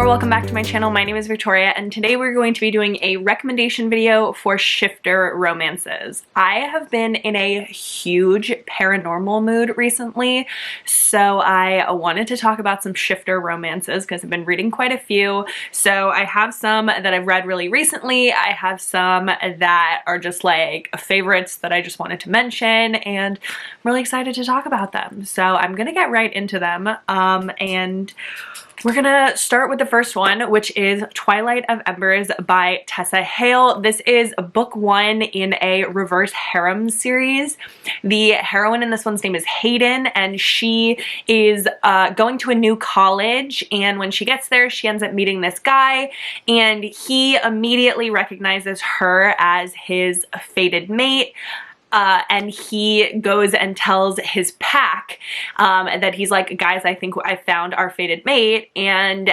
welcome back to my channel. My name is Victoria, and today we're going to be doing a recommendation video for shifter romances. I have been in a huge paranormal mood recently, so I wanted to talk about some shifter romances because I've been reading quite a few. So I have some that I've read really recently. I have some that are just like favorites that I just wanted to mention, and I'm really excited to talk about them. So I'm gonna get right into them, and we're gonna start with the first one, which is Twilight of Embers by Tessa Hale. This is book one in a reverse harem series. The heroine in this one's name is Hayden, and she is going to a new college, and when she gets there, she ends up meeting this guy, and he immediately recognizes her as his fated mate. And he goes and tells his pack that he's like, guys, I think I found our fated mate. And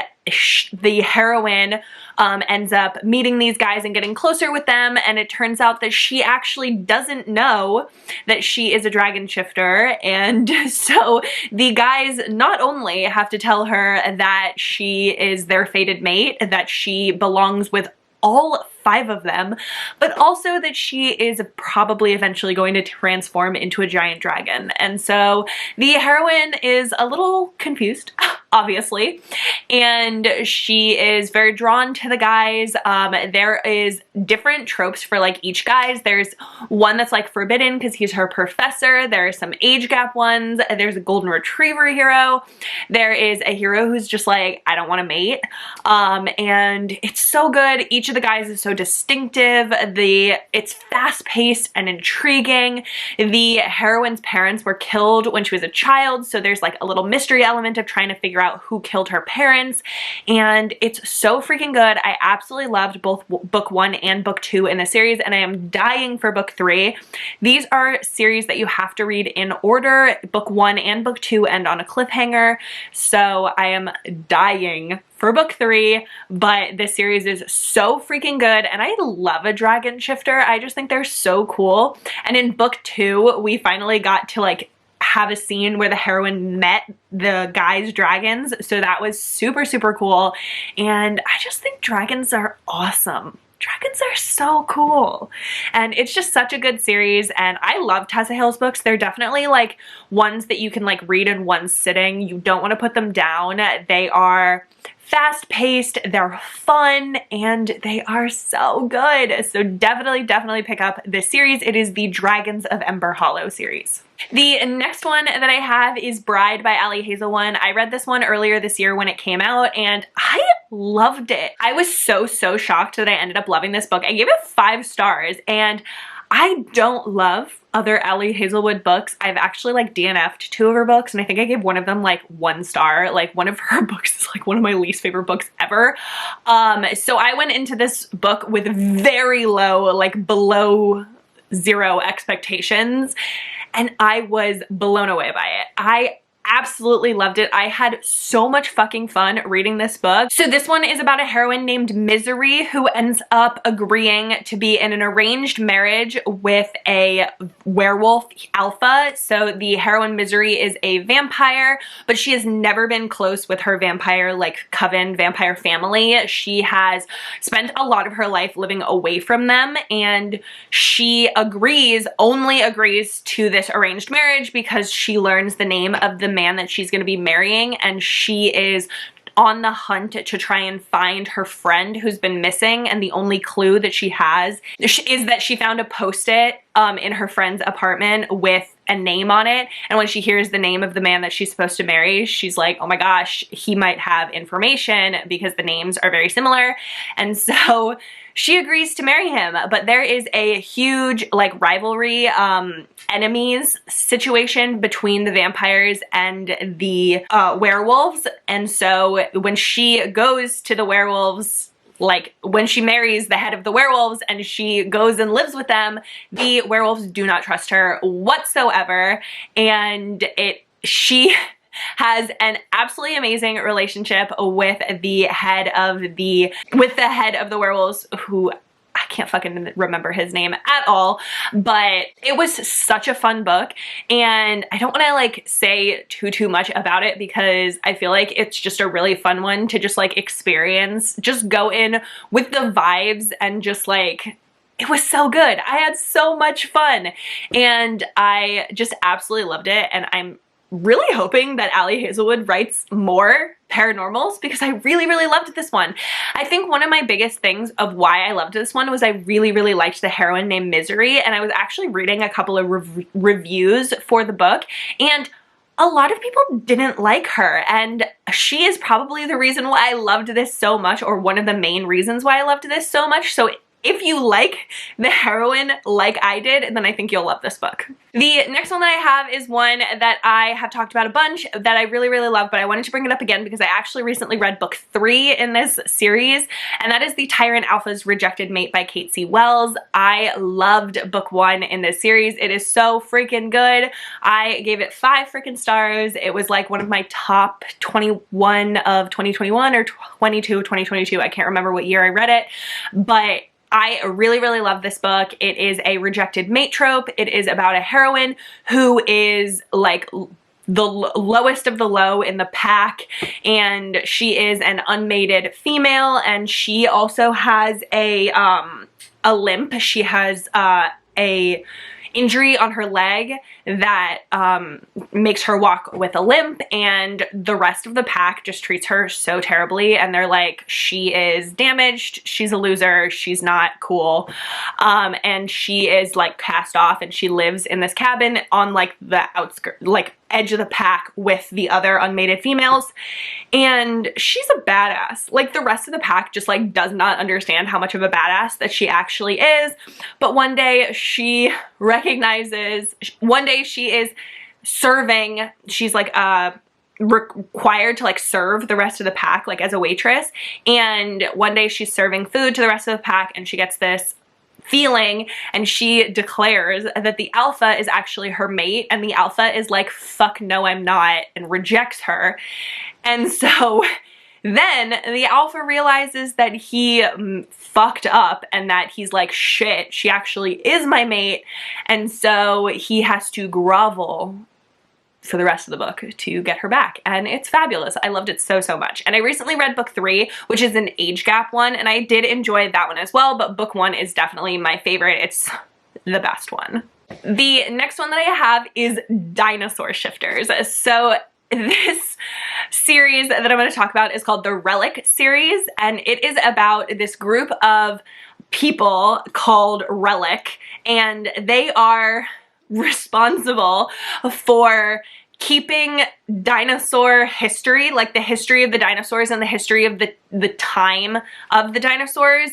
the heroine ends up meeting these guys and getting closer with them, and it turns out that she actually doesn't know that she is a dragon shifter, and so the guys not only have to tell her that she is their fated mate, that she belongs with all 5 of them, but also that she is probably eventually going to transform into a giant dragon. And so the heroine is a little confused, obviously, and she is very drawn to the guys. There is different tropes for like each guys. There's one that's like forbidden because he's her professor. There are some age gap ones. There's a golden retriever hero. There is a hero who's just like, I don't want to mate. And it's so good. Each of the guys is so distinctive. It's fast-paced and intriguing. The heroine's parents were killed when she was a child, so there's like a little mystery element of trying to figure out who killed her parents, and it's so freaking good. I absolutely loved both book 1 and book 2 in the series, and I am dying for book 3. These are series that you have to read in order. Book 1 and book 2 end on a cliffhanger, so I am dying for book 3, but this series is so freaking good, and I love a dragon shifter. I just think they're so cool. And in book 2, we finally got to like have a scene where the heroine met the guy's dragons, so that was super, super cool. And I just think dragons are awesome. Dragons are so cool, and it's just such a good series, and I love Tessa Hale's books. They're definitely like ones that you can like read in one sitting. You don't want to put them down. They are fast-paced, they're fun, and they are so good. So definitely pick up this series. It is the Dragons of Ember Hollow series. The next one that I have is Bride by Ali Hazelwood. I read this one earlier this year when it came out, and I loved it. I was so shocked that I ended up loving this book. I gave it 5 stars, and I don't love other Ali Hazelwood books. I've actually like DNF'd 2 of her books, and I think I gave one of them like 1 star. Like one of her books is like one of my least favorite books ever. So I went into this book with very low, like below 0 expectations, and I was blown away by it. I absolutely loved it. I had so much fucking fun reading this book. So this one is about a heroine named Misery who ends up agreeing to be in an arranged marriage with a werewolf alpha. So the heroine Misery is a vampire, but she has never been close with her vampire, like coven vampire family. She has spent a lot of her life living away from them, and she only agrees to this arranged marriage because she learns the name of the man that she's going to be marrying, and she is on the hunt to try and find her friend who's been missing, and the only clue that she has is that she found a post-it in her friend's apartment with a name on it, and when she hears the name of the man that she's supposed to marry, she's like, oh my gosh, he might have information because the names are very similar, and so she agrees to marry him. But there is a huge like rivalry, enemies situation between the vampires and the werewolves, and so when she goes to the werewolves, like when she marries the head of the werewolves and she goes and lives with them, the werewolves do not trust her whatsoever, and she has an absolutely amazing relationship with the head of the werewolves, who I can't fucking remember his name at all, but it was such a fun book, and I don't want to like say too much about it because I feel like it's just a really fun one to just like experience, just go in with the vibes and just like, it was so good. I had so much fun and I just absolutely loved it, and I'm really hoping that Ali Hazelwood writes more paranormals because I really loved this one. I think one of my biggest things of why I loved this one was I really liked the heroine named Misery, and I was actually reading a couple of reviews for the book, and a lot of people didn't like her, and she is probably the reason why I loved this so much, or one of the main reasons why I loved this so much. So if you like the heroine like I did, then I think you'll love this book. The next one that I have is one that I have talked about a bunch that I really love, but I wanted to bring it up again because I actually recently read book 3 in this series, and that is The Tyrant Alpha's Rejected Mate by Kate C. Wells. I loved book 1 in this series. It is so freaking good. I gave it 5 freaking stars. It was like one of my top 21 of 2021 or 22 of 2022. I can't remember what year I read it, but I really love this book. It is a rejected mate trope. It is about a heroine who is like the lowest of the low in the pack, and she is an unmated female, and she also has a limp. She has a injury on her leg that makes her walk with a limp, and the rest of the pack just treats her so terribly, and they're like, she is damaged, she's a loser, she's not cool, and she is like cast off, and she lives in this cabin on like the outskirts, like edge of the pack with the other unmated females, and she's a badass. Like the rest of the pack just like does not understand how much of a badass that she actually is, but one day she recognizes, one day she is serving, she's like required to like serve the rest of the pack like as a waitress, and one day she's serving food to the rest of the pack and she gets this feeling, and she declares that the alpha is actually her mate, and the alpha is like, fuck no I'm not, and rejects her. And so then the alpha realizes that he fucked up and that he's like, shit, she actually is my mate, and so he has to grovel for the rest of the book to get her back, and it's fabulous. I loved it so much. And I recently read book 3, which is an age gap one, and I did enjoy that one as well, but book 1 is definitely my favorite. It's the best one. The next one that I have is Dinosaur Shifters. So this series that I'm going to talk about is called the Relic series, and it is about this group of people called Relic, and they are responsible for keeping dinosaur history, like the history of the dinosaurs and the history of the time of the dinosaurs,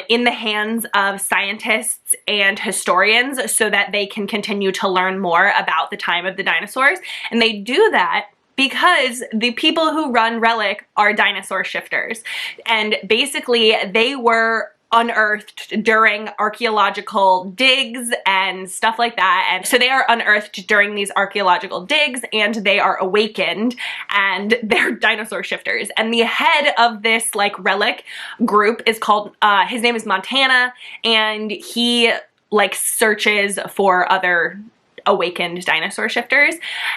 in the hands of scientists and historians so that they can continue to learn more about the time of the dinosaurs. And they do that because the people who run Relic are dinosaur shifters. And basically they were unearthed during archaeological digs and stuff like that, and so they are unearthed during these archaeological digs, and they are awakened, and they're dinosaur shifters. And the head of this like Relic group is called his name is Montana, and he like searches for other awakened dinosaur shifters,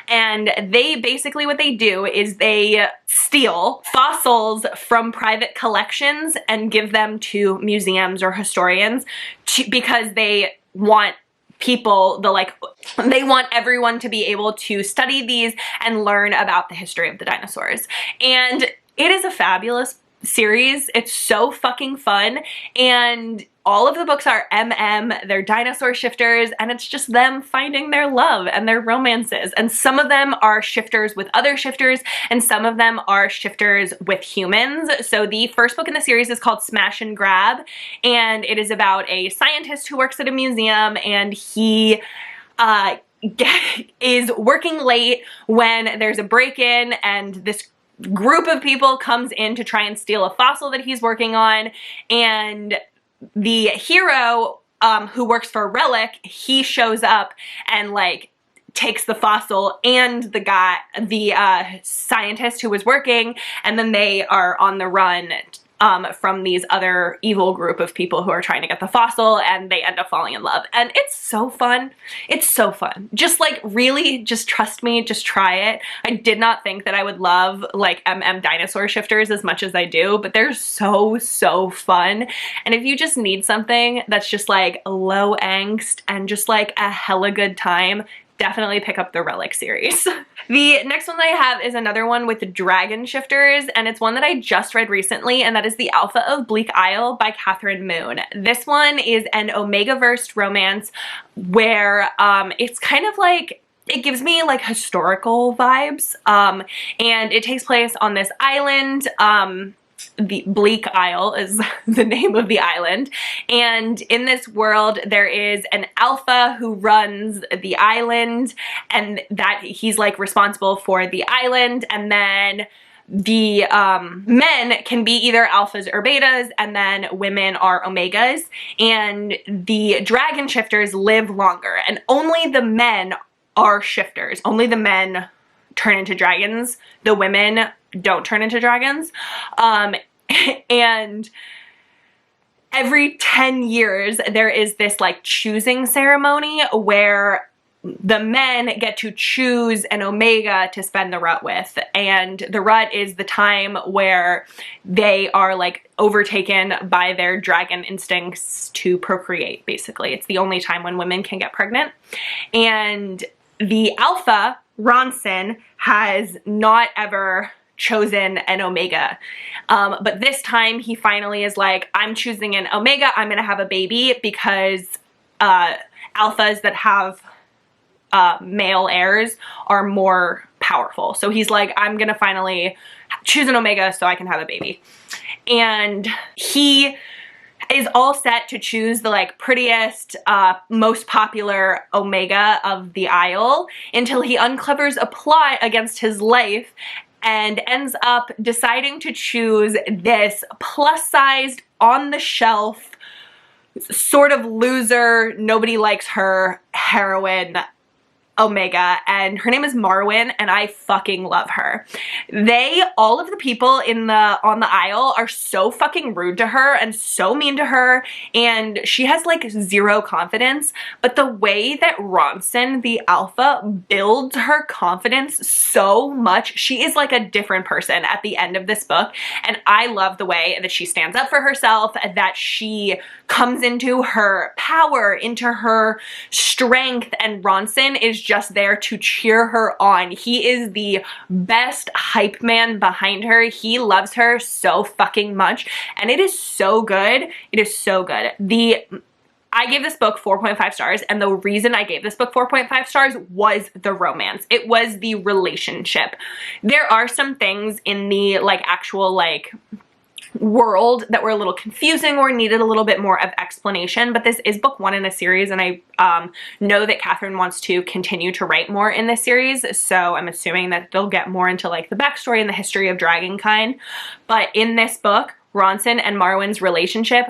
and they basically, what they do is they steal fossils from private collections and give them to museums or historians because they want people, they want everyone to be able to study these and learn about the history of the dinosaurs. And it is a fabulous series. It's so fucking fun, and all of the books are they're dinosaur shifters, and it's just them finding their love and their romances. And some of them are shifters with other shifters, and some of them are shifters with humans. So the first book in the series is called Smash and Grab, and it is about a scientist who works at a museum, and he is working late when there's a break-in, and this group of people comes in to try and steal a fossil that he's working on, and the hero who works for Relic, he shows up and like takes the fossil and the scientist who was working, and then they are on the run from these other evil group of people who are trying to get the fossil, and they end up falling in love. And it's so fun. It's so fun. Just like, really, just trust me, just try it. I did not think that I would love like dinosaur shifters as much as I do, but they're so fun. And if you just need something that's just like low angst and just like a hella good time, definitely pick up the Relic series. The next one that I have is another one with dragon shifters, and it's one that I just read recently, and that is The Alpha of Bleak Isle by Catherine Moon. This one is an Omegaverse romance where it's kind of like, it gives me like historical vibes, and it takes place on this island. The Bleak Isle is the name of the island, and in this world there is an alpha who runs the island, and that he's like responsible for the island, and then the men can be either alphas or betas, and then women are omegas, and the dragon shifters live longer, and only the men are shifters. Only the men turn into dragons. The women don't turn into dragons. And every 10 years there is this like choosing ceremony where the men get to choose an omega to spend the rut with, and the rut is the time where they are like overtaken by their dragon instincts to procreate. Basically, it's the only time when women can get pregnant, and the alpha, Ronson, has not ever chosen an omega, but this time he finally is like, I'm choosing an omega, I'm gonna have a baby, because alphas that have male heirs are more powerful. So he's like, I'm gonna finally choose an omega so I can have a baby. And he is all set to choose the like prettiest, most popular omega of the Isle, until he uncovers a plot against his life and ends up deciding to choose this plus-sized, on-the-shelf, sort of loser, nobody likes her heroine omega, and her name is Marwyn, and I fucking love her. All of the people on the Isle are so fucking rude to her and so mean to her, and she has like zero confidence, but the way that Ronson, the alpha, builds her confidence so much, she is like a different person at the end of this book, and I love the way that she stands up for herself, that she comes into her power, into her strength, and Ronson is just there to cheer her on. He is the best hype man behind her. He loves her so fucking much, and it is so good. It is so good. I gave this book 4.5 stars, and the reason I gave this book 4.5 stars was the romance. It was the relationship. There are some things in the like actual like world that were a little confusing or needed a little bit more of explanation, but this is book one in a series, and I know that Catherine wants to continue to write more in this series, so I'm assuming that they'll get more into like the backstory and the history of Dragonkind. But in this book, Ronson and Marwyn's relationship,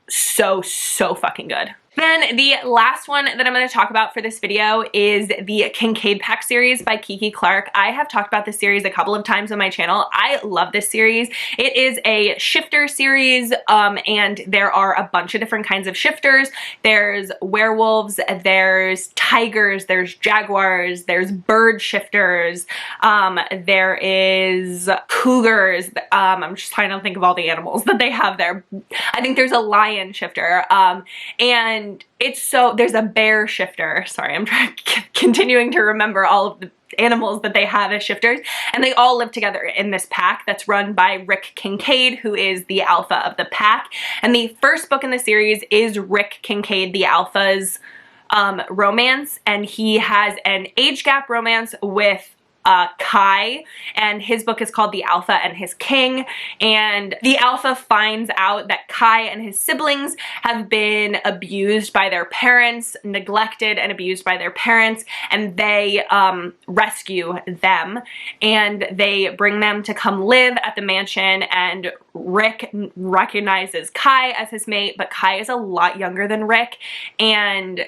so fucking good. Then the last one that I'm going to talk about for this video is the Cankade Pack series by Kiki Clark. I have talked about this series a couple of times on my channel. I love this series. It is a shifter series, and there are a bunch of different kinds of shifters. There's werewolves, there's tigers, there's jaguars, there's bird shifters, there is cougars. I'm just trying to think of all the animals that they have there. I think there's a lion shifter, and it's so, there's a bear shifter. Sorry, I'm continuing to remember all of the animals that they have as shifters, and they all live together in this pack that's run by Rick Cankade, who is the alpha of the pack. And the first book in the series is Rick Cankade, the alpha's romance, and he has an age gap romance with Kai, and his book is called The Alpha and His King, and the alpha finds out that Kai and his siblings have been abused by their parents, neglected and abused by their parents, and they rescue them, and they bring them to come live at the mansion, and Rick recognizes Kai as his mate, but Kai is a lot younger than Rick, and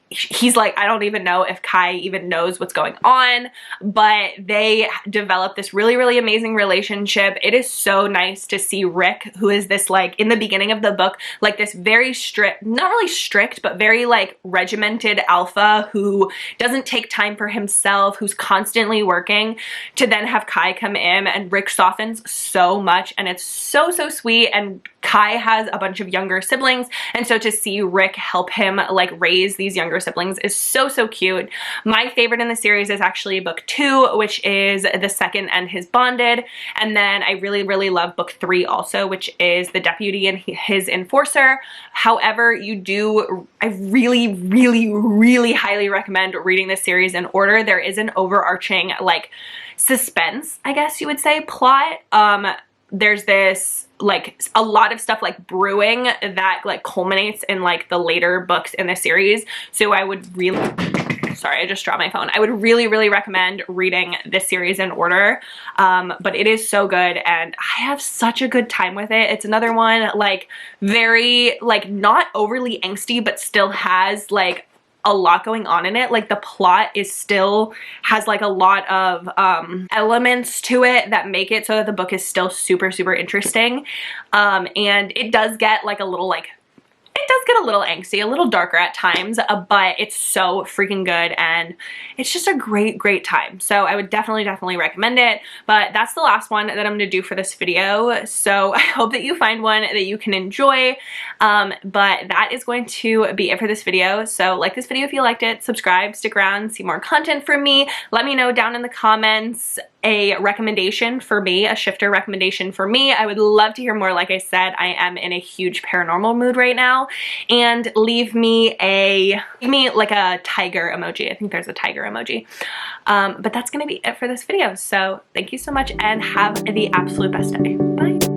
he's like, I don't even know if Kai even knows what's going on, but they develop this really, really amazing relationship. It is so nice to see Rick, who is this, like, in the beginning of the book, like this very strict, not really strict, but very like regimented alpha who doesn't take time for himself, who's constantly working, to then have Kai come in, and Rick softens so much, and it's so, so sweet. And Kai has a bunch of younger siblings, and so to see Rick help him like raise these younger siblings is so, so cute. My favorite in the series is actually book 2, which is The Second and His Bonded, and then I really, really love book 3 also, which is The Deputy and His Enforcer. However, I really, really, really highly recommend reading this series in order. There is an overarching like suspense, I guess you would say, plot. There's this like a lot of stuff like brewing that like culminates in like the later books in the series. So I would really, sorry, I just dropped my phone. I would really, really recommend reading this series in order. But it is so good, and I have such a good time with it. It's another one like very like not overly angsty, but still has like a lot going on in it. Like the plot is still has like a lot of elements to it that make it so that the book is still super, super interesting. And it does get like a little like, it does get a little angsty, a little darker at times, but it's so freaking good, and it's just a great, great time. So I would definitely, definitely recommend it. But that's the last one that I'm going to do for this video. So I hope that you find one that you can enjoy. But that is going to be it for this video. So like this video if you liked it, subscribe, stick around, see more content from me. Let me know down in the comments a recommendation for me, a shifter recommendation for me. I would love to hear more. Like I said, I am in a huge paranormal mood right now. And leave me like a tiger emoji. I think there's a tiger emoji. But that's gonna be it for this video. So thank you so much, and have the absolute best day. Bye.